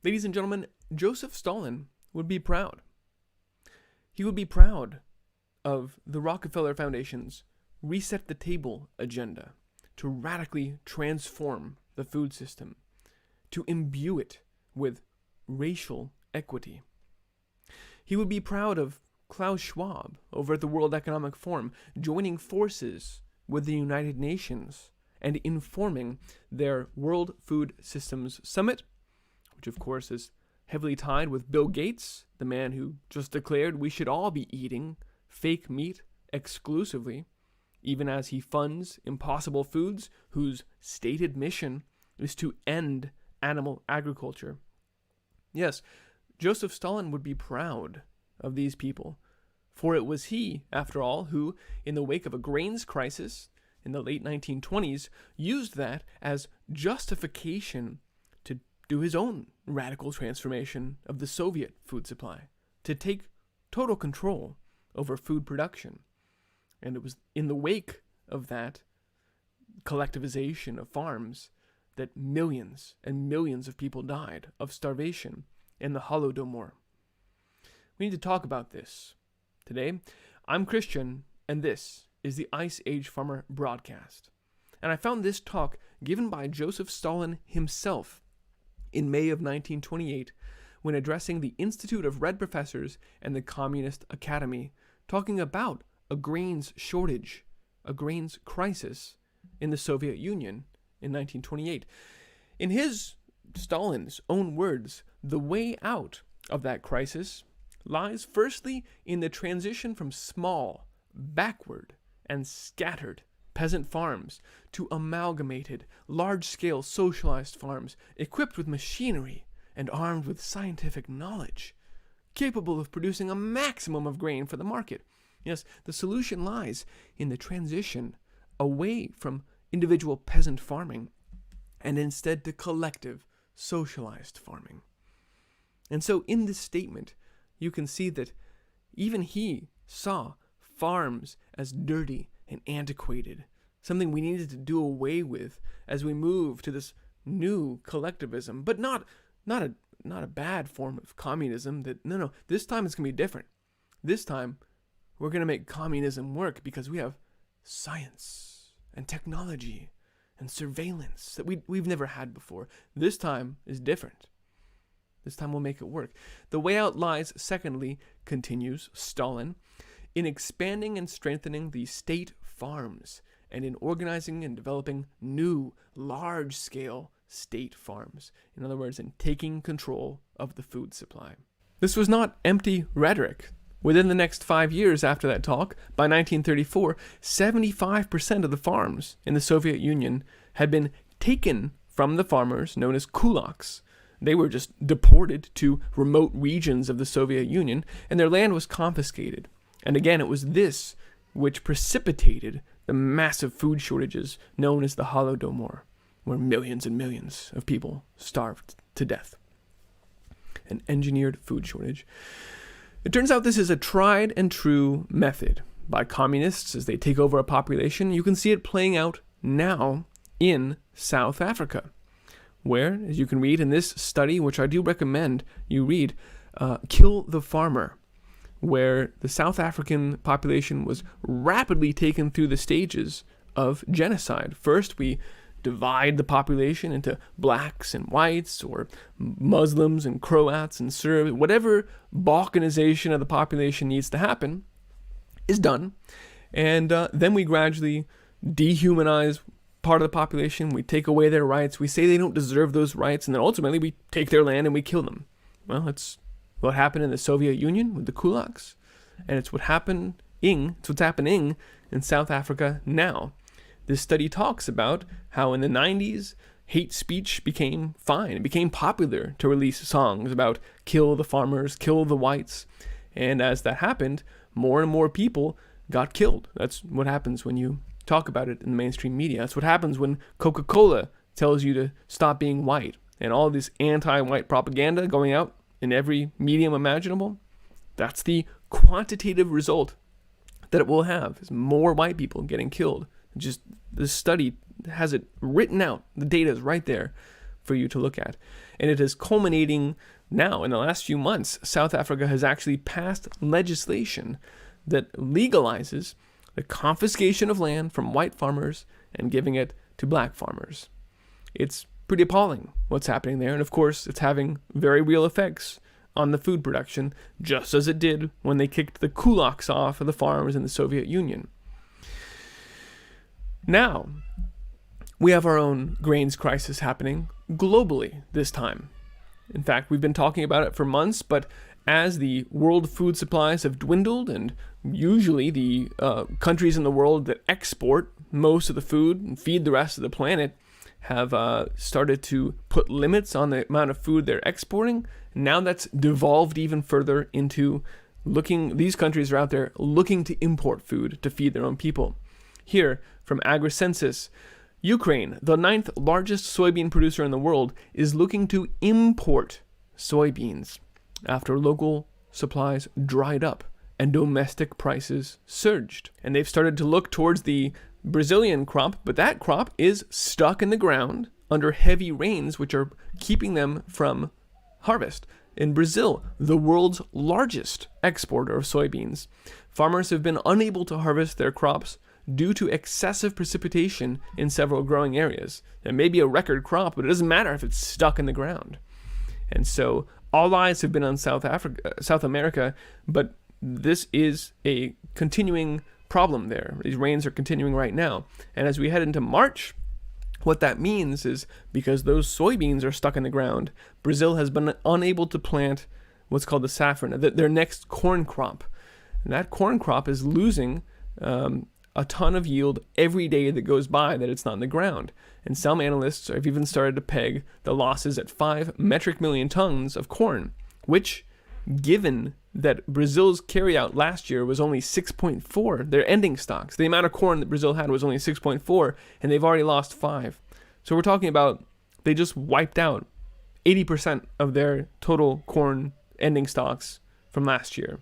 Ladies and gentlemen, Joseph Stalin would be proud. He would be proud of the Rockefeller Foundation's Reset the Table agenda to radically transform the food system, to imbue it with racial equity. He would be proud of Klaus Schwab over at the World Economic Forum, joining forces with the United Nations and informing their World Food Systems Summit, which of course is heavily tied with Bill Gates, the man who just declared we should all be eating fake meat exclusively, even as he funds Impossible Foods, whose stated mission is to end animal agriculture. Yes, Joseph Stalin would be proud of these people, for it was he, after all, who, in the wake of a grains crisis in the late 1920s, used that as justification to do his own radical transformation of the Soviet food supply, to take total control over food production. And it was in the wake of that collectivization of farms that millions and millions of people died of starvation in the Holodomor. We need to talk about this today. I'm Christian, and this is the Ice Age Farmer broadcast. And I found this talk given by Joseph Stalin himself in May of 1928 when addressing the Institute of Red Professors and the Communist Academy, talking about a grains shortage, a grains crisis in the Soviet Union in 1928. In Stalin's own words, the way out of that crisis lies firstly in the transition from small, backward, and scattered peasant farms to amalgamated, large-scale socialized farms equipped with machinery and armed with scientific knowledge, capable of producing a maximum of grain for the market. Yes, the solution lies in the transition away from individual peasant farming and instead to collective, socialized farming. And so in this statement, you can see that even he saw farms as dirty and antiquated, something we needed to do away with as we move to this new collectivism, but not a bad form of communism. No, this time it's going to be different. This time we're going to make communism work because we have science and technology and surveillance that we've never had before. This time is different. This time we'll make it work. The way out lies, secondly, continues Stalin, in expanding and strengthening the state farms and in organizing and developing new, large-scale state farms. In other words, in taking control of the food supply. This was not empty rhetoric. Within the next 5 years after that talk, by 1934, 75% of the farms in the Soviet Union had been taken from the farmers known as kulaks. They were just deported to remote regions of the Soviet Union, and their land was confiscated. And again, it was this which precipitated the massive food shortages known as the Holodomor, where millions and millions of people starved to death. An engineered food shortage. It turns out this is a tried and true method by communists as they take over a population. You can see it playing out now in South Africa, where, as you can read in this study, which I do recommend you read, Kill the Farmer, where the South African population was rapidly taken through the stages of genocide. First, we divide the population into blacks and whites, or Muslims and Croats and Serbs. Whatever balkanization of the population needs to happen is done. And then we gradually dehumanize part of the population. We take away their rights. We say they don't deserve those rights. And then ultimately we take their land and we kill them. Well, it's what happened in the Soviet Union with the kulaks. And it's what's happening in South Africa now. This study talks about how in the 90s, hate speech became fine. It became popular to release songs about kill the farmers, kill the whites. And as that happened, more and more people got killed. That's what happens when you talk about it in the mainstream media. That's what happens when Coca-Cola tells you to stop being white. And all this anti-white propaganda going out in every medium imaginable. That's the quantitative result that it will have, is more white people getting killed. Just the study has it written out. The data is right there for you to look at. And it is culminating now. In the last few months, South Africa has actually passed legislation that legalizes the confiscation of land from white farmers and giving it to black farmers. It's pretty appalling what's happening there. And of course, it's having very real effects on the food production, just as it did when they kicked the kulaks off of the farms in the Soviet Union. Now, we have our own grains crisis happening globally this time. In fact, we've been talking about it for months, but as the world food supplies have dwindled, and usually the countries in the world that export most of the food and feed the rest of the planet have started to put limits on the amount of food they're exporting. Now that's devolved even further into these countries are out there looking to import food to feed their own people. Here, from AgriCensus, Ukraine, the 9th largest soybean producer in the world, is looking to import soybeans after local supplies dried up and domestic prices surged. And they've started to look towards the Brazilian crop, but that crop is stuck in the ground under heavy rains, which are keeping them from harvest. In Brazil, the world's largest exporter of soybeans, farmers have been unable to harvest their crops due to excessive precipitation in several growing areas. There may be a record crop, but it doesn't matter if it's stuck in the ground. And so all eyes have been on South America, but this is a continuing problem there. These rains are continuing right now. And as we head into March, what that means is because those soybeans are stuck in the ground, Brazil has been unable to plant what's called the safrinha, their next corn crop. And that corn crop is losing a ton of yield every day that goes by that it's not in the ground. And some analysts have even started to peg the losses at 5 metric million tons of corn, which, given that Brazil's carryout last year was only 6.4, their ending stocks, the amount of corn that Brazil had was only 6.4, and they've already lost 5. So we're talking about they just wiped out 80% of their total corn ending stocks from last year.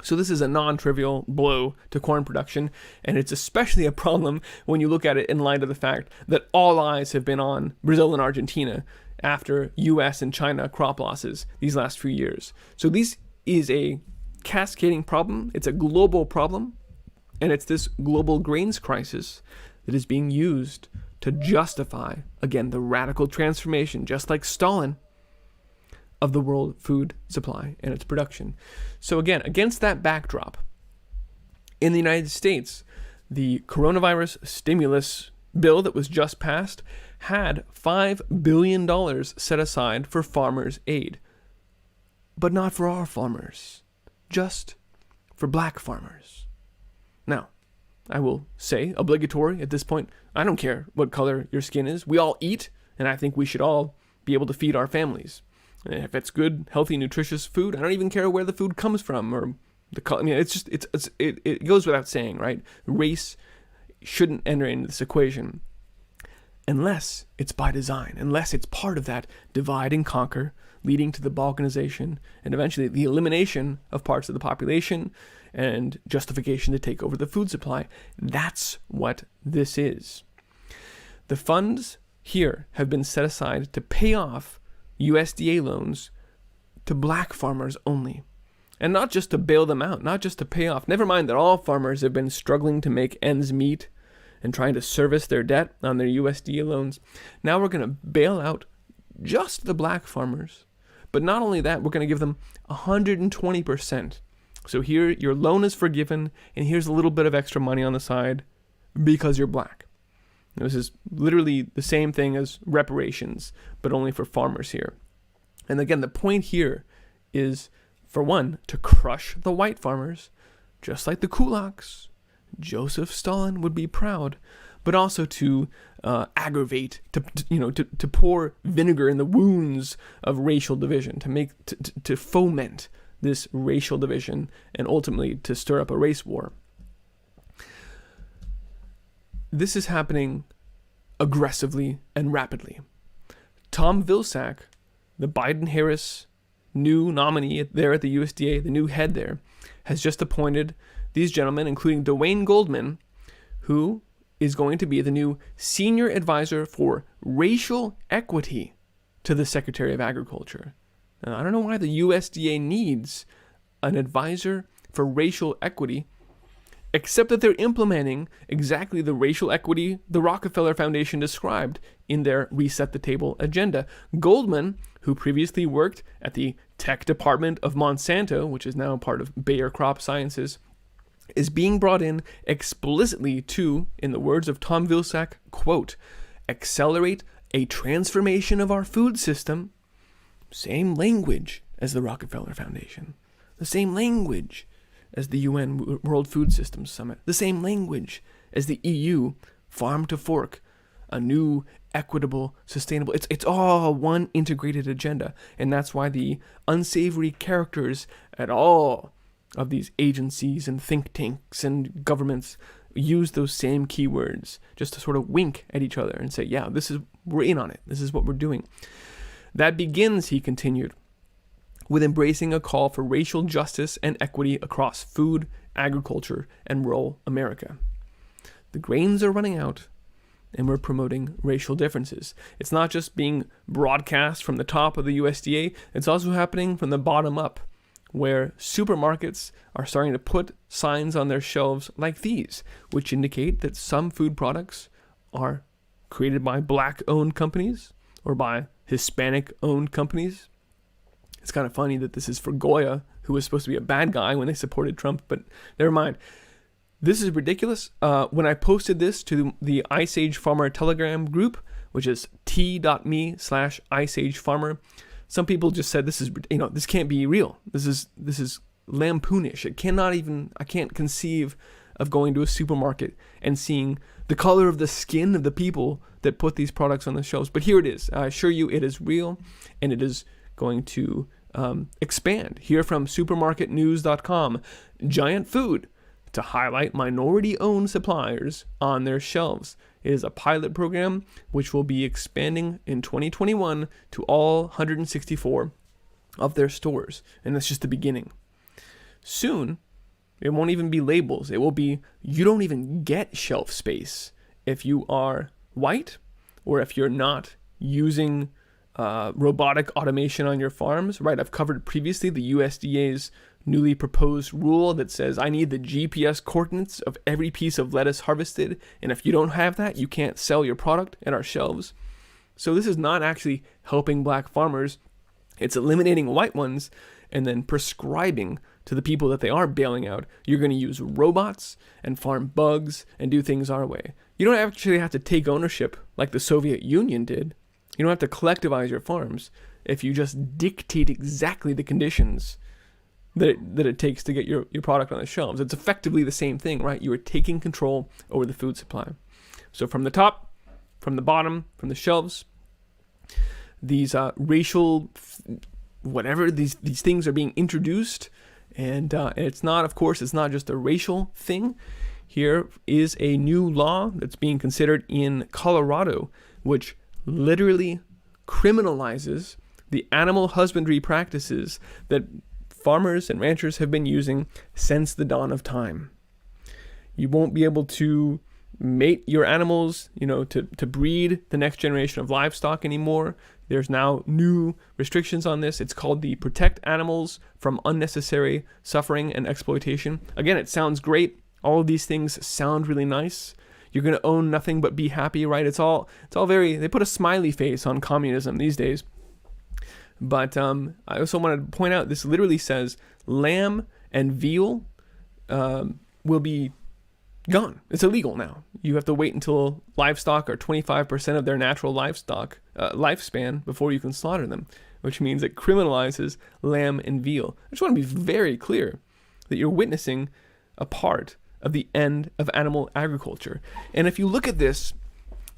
So this is a non-trivial blow to corn production, and it's especially a problem when you look at it in light of the fact that all eyes have been on Brazil and Argentina after US and China crop losses these last few years. So this is a cascading problem. It's a global problem, and it's this global grains crisis that is being used to justify, again, the radical transformation, just like Stalin, of the world food supply and its production. So again, against that backdrop, in the United States, the coronavirus stimulus bill that was just passed had $5 billion set aside for farmers' aid. But not for our farmers, just for black farmers. Now, I will say, obligatory at this point, I don't care what color your skin is. We all eat, and I think we should all be able to feed our families. And if it's good, healthy, nutritious food, I don't even care where the food comes from or the color. I mean, it goes without saying, right? Race shouldn't enter into this equation unless it's by design, unless it's part of that divide and conquer, leading to the balkanization and eventually the elimination of parts of the population and justification to take over the food supply. That's what this is. The funds here have been set aside to pay off USDA loans to black farmers only. And not just to bail them out, not just to pay off. Never mind that all farmers have been struggling to make ends meet and trying to service their debt on their USDA loans. Now we're going to bail out just the black farmers. But not only that, we're going to give them 120%. So here, your loan is forgiven, and here's a little bit of extra money on the side because you're black. This is literally the same thing as reparations, but only for farmers here. And again, the point here is, for one, to crush the white farmers, just like the kulaks. Joseph Stalin would be proud, but also to aggravate, to pour vinegar in the wounds of racial division, to foment this racial division, and ultimately to stir up a race war. This is happening aggressively and rapidly. Tom Vilsack, the Biden-Harris new nominee there at the USDA, the new head there, has just appointed these gentlemen, including Dwayne Goldman, who is going to be the new senior advisor for racial equity to the Secretary of Agriculture. Now, I don't know why the USDA needs an advisor for racial equity, except that they're implementing exactly the racial equity the Rockefeller Foundation described in their Reset the Table agenda. Goldman, who previously worked at the tech department of Monsanto, which is now part of Bayer Crop Sciences, is being brought in explicitly to, in the words of Tom Vilsack, quote, accelerate a transformation of our food system. Same language as the Rockefeller Foundation. The same language as the UN World Food Systems Summit. The same language as the EU Farm to Fork. A new, equitable, sustainable... It's all one integrated agenda. And that's why the unsavory characters at all of these agencies and think tanks and governments use those same keywords just to sort of wink at each other and say, yeah, we're in on it. This is what we're doing. That begins, he continued, with embracing a call for racial justice and equity across food, agriculture, and rural America. The grains are running out, and we're promoting racial differences. It's not just being broadcast from the top of the USDA, it's also happening from the bottom up, where supermarkets are starting to put signs on their shelves like these, which indicate that some food products are created by Black-owned companies or by Hispanic-owned companies. It's kind of funny that this is for Goya, who was supposed to be a bad guy when they supported Trump, but never mind. This is ridiculous. When I posted this to the Ice Age Farmer Telegram group, which is t.me/IceAgeFarmer, some people just said this can't be real. This is lampoonish. I can't conceive of going to a supermarket and seeing the color of the skin of the people that put these products on the shelves. But here it is. I assure you it is real, and it is going to expand. Here from supermarketnews.com, Giant Food to highlight minority-owned suppliers on their shelves. It is a pilot program which will be expanding in 2021 to all 164 of their stores. And that's just the beginning. Soon, it won't even be labels. It will be, you don't even get shelf space if you are white or if you're not using robotic automation on your farms, right? I've covered previously the USDA's newly proposed rule that says I need the GPS coordinates of every piece of lettuce harvested, and if you don't have that, you can't sell your product at our shelves. So this is not actually helping Black farmers. It's eliminating white ones and then prescribing to the people that they are bailing out, you're going to use robots and farm bugs and do things our way. You don't actually have to take ownership like the Soviet Union did. You don't have to collectivize your farms if you just dictate exactly the conditions that it takes to get your product on the shelves. It's effectively the same thing, right? You are taking control over the food supply. So from the top, from the bottom, from the shelves, these racial, whatever, these things are being introduced. And it's not just a racial thing. Here is a new law that's being considered in Colorado, which literally criminalizes the animal husbandry practices that farmers and ranchers have been using since the dawn of time. You won't be able to mate your animals, to breed the next generation of livestock anymore. There's now new restrictions on this. It's called the Protect Animals from Unnecessary Suffering and Exploitation. Again, it sounds great. All of these things sound really nice. You're going to own nothing but be happy, right? It's all very, they put a smiley face on communism these days. But I also wanted to point out, this literally says lamb and veal will be gone. It's illegal now. You have to wait until livestock are 25% of their natural livestock lifespan before you can slaughter them, which means it criminalizes lamb and veal. I just want to be very clear that you're witnessing a part of the end of animal agriculture. And if you look at this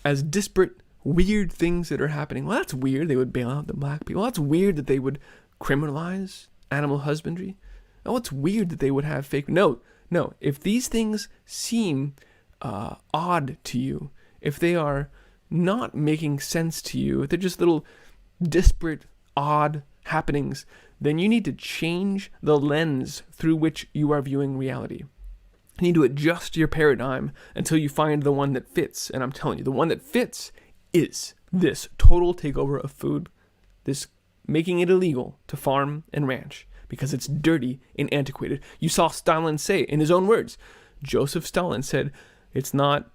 as disparate, weird things that are happening, well, that's weird. They would bail out the black people. Well, that's weird that they would criminalize animal husbandry. Oh, it's weird that they would have fake. No. If these things seem odd to you, if they are not making sense to you, if they're just little disparate, odd happenings, then you need to change the lens through which you are viewing reality. You need to adjust your paradigm until you find the one that fits. And I'm telling you, the one that fits is this total takeover of food this making it illegal to farm and ranch because it's dirty and antiquated. You saw Stalin say, in his own words, Joseph Stalin said, it's not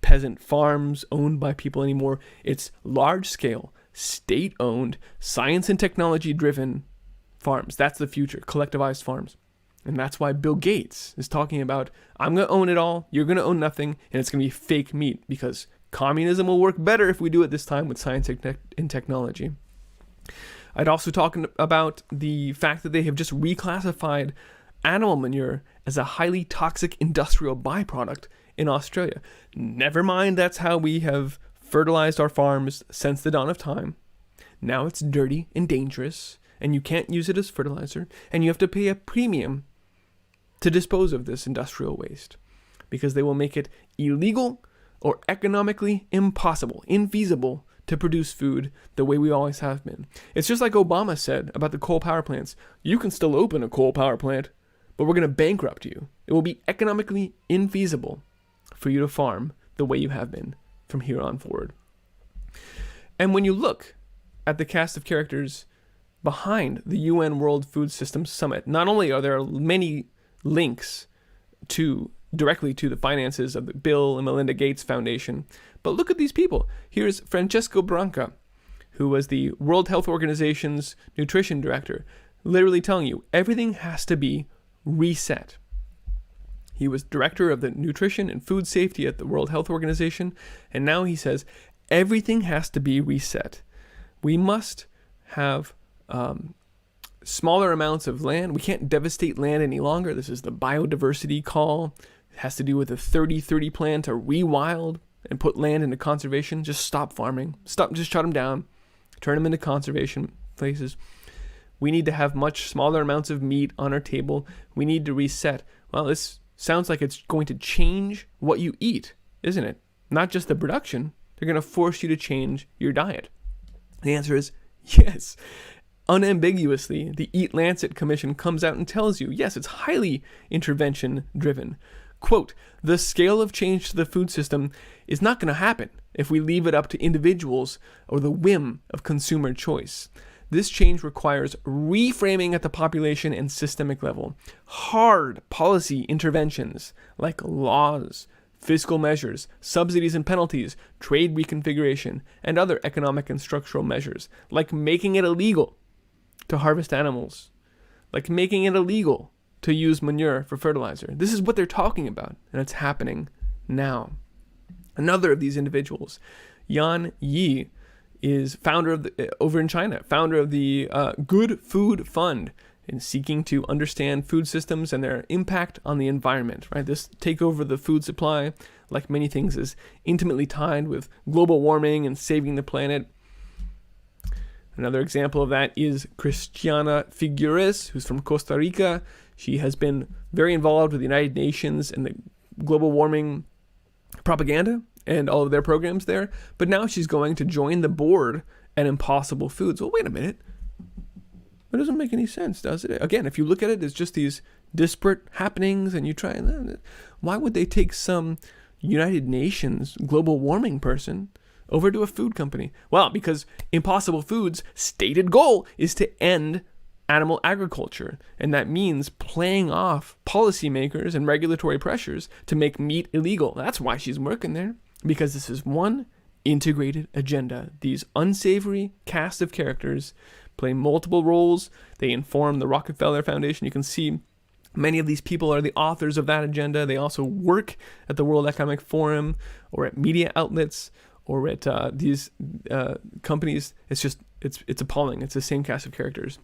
peasant farms owned by people anymore. It's large-scale, state-owned, science and technology-driven farms. That's the future, collectivized farms. And that's why Bill Gates is talking about, I'm going to own it all, you're going to own nothing, and it's going to be fake meat because communism will work better if we do it this time with science and technology. I'd also talk about the fact that they have just reclassified animal manure as a highly toxic industrial byproduct in Australia. Never mind, that's how we have fertilized our farms since the dawn of time. Now it's dirty and dangerous, and you can't use it as fertilizer, and you have to pay a premium to dispose of this industrial waste because they will make it illegal or economically impossible, infeasible to produce food the way we always have been. It's just like Obama said about the coal power plants. You can still open a coal power plant, but we're going to bankrupt you. It will be economically infeasible for you to farm the way you have been from here on forward. And when you look at the cast of characters behind the UN World Food Systems Summit, not only are there many links directly to the finances of the Bill and Melinda Gates Foundation, but look at these people. Here's Francesco Branca, who was the World Health Organization's nutrition director, literally telling you everything has to be reset. He was director of the nutrition and food safety at the World Health Organization, and now he says everything has to be reset. We must have smaller amounts of land. We can't devastate land any longer. This is the biodiversity call. It has to do with the 30-30 plan to rewild and put land into conservation. Just stop farming. Just shut them down. Turn them into conservation places. We need to have much smaller amounts of meat on our table. We need to reset. Well, this sounds like it's going to change what you eat, isn't it? Not just the production. They're going to force you to change your diet. The answer is yes. Unambiguously, the Eat Lancet Commission comes out and tells you, yes, it's highly intervention-driven. Quote, the scale of change to the food system is not going to happen if we leave it up to individuals or the whim of consumer choice. This change requires reframing at the population and systemic level. Hard policy interventions like laws, fiscal measures, subsidies and penalties, trade reconfiguration, and other economic and structural measures, like making it illegal to harvest animals, like making it illegal to use manure for fertilizer. This is what they're talking about, and it's happening now. Another of these individuals, Yan Yi, is founder of over in China, founder of the Good Food Fund, in seeking to understand food systems and their impact on the environment. Right, this takeover of the food supply, like many things, is intimately tied with global warming and saving the planet. Another example of that is Cristiana Figueres, who's from Costa Rica. She has been very involved with the United Nations and the global warming propaganda and all of their programs there. But now she's going to join the board at Impossible Foods. Well, wait a minute. That doesn't make any sense, does it? Again, if you look at it as just these disparate happenings and you try and... Why would they take some United Nations global warming person over to a food company? Well, because Impossible Foods' stated goal is to end animal agriculture, and that means playing off policymakers and regulatory pressures to make meat illegal. That's why she's working there, because this is one integrated agenda. These unsavory cast of characters play multiple roles. They inform the Rockefeller Foundation. You can see many of these people are the authors of that agenda. They also work at the World Economic Forum or at media outlets or at these companies. It's appalling. It's the same cast of characters.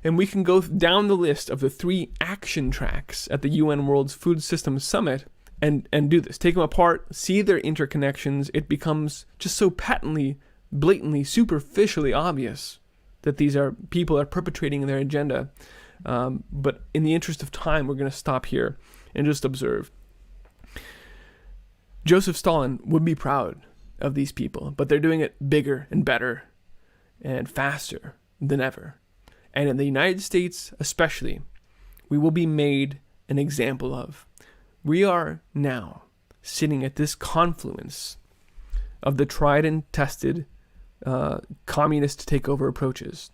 And we can go down the list of the 3 action tracks at the UN World Food Systems Summit and do this. Take them apart, see their interconnections. It becomes just so patently, blatantly, superficially obvious that these are people are perpetrating their agenda. But in the interest of time, we're going to stop here and just observe. Joseph Stalin would be proud of these people, but they're doing it bigger and better and faster than ever. And in the United States especially, we will be made an example of. We are now sitting at this confluence of the tried and tested communist takeover approaches.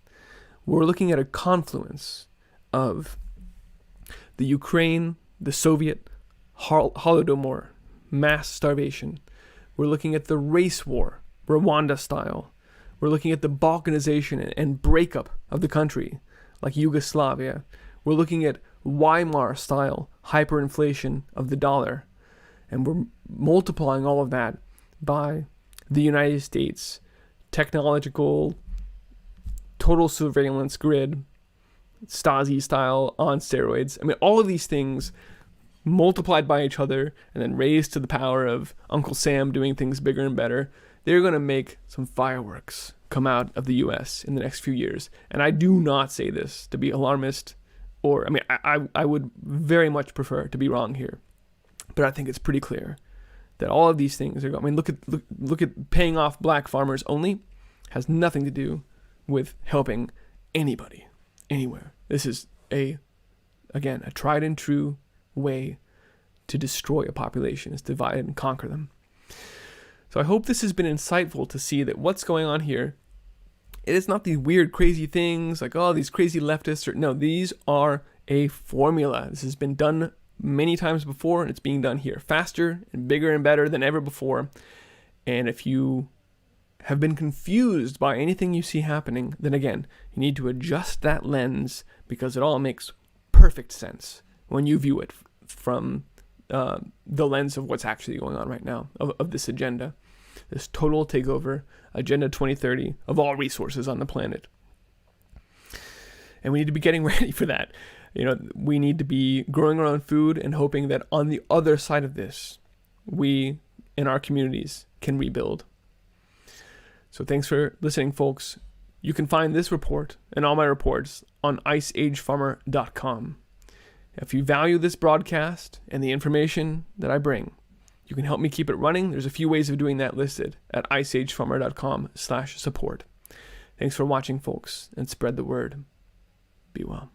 We're looking at a confluence of the Ukraine, the Soviet Holodomor, mass starvation. We're looking at the race war, Rwanda style. We're looking at the Balkanization and breakup of the country, like Yugoslavia. We're looking at Weimar style hyperinflation of the dollar. And we're multiplying all of that by the United States technological total surveillance grid, Stasi style on steroids. I mean, all of these things multiplied by each other and then raised to the power of Uncle Sam doing things bigger and better. They're going to make some fireworks come out of the U.S. in the next few years. And I do not say this to be alarmist, or, I mean, I would very much prefer to be wrong here. But I think it's pretty clear that all of these things are going. I mean, look at paying off black farmers only. Has nothing to do with helping anybody, anywhere. This is again, a tried and true way to destroy a population, is divide and conquer them. So I hope this has been insightful to see that what's going on here, it is not these weird, crazy things like, oh, these crazy leftists. No, these are a formula. This has been done many times before, and it's being done here faster and bigger and better than ever before. And if you have been confused by anything you see happening, then again, you need to adjust that lens, because it all makes perfect sense when you view it from the lens of what's actually going on right now, of this agenda, this total takeover, Agenda 2030 of all resources on the planet. And we need to be getting ready for that. You know, we need to be growing our own food and hoping that on the other side of this, we in our communities can rebuild. So thanks for listening, folks. You can find this report and all my reports on iceagefarmer.com. If you value this broadcast and the information that I bring, you can help me keep it running. There's a few ways of doing that listed at iceagefarmer.com/support. Thanks for watching, folks, and spread the word. Be well.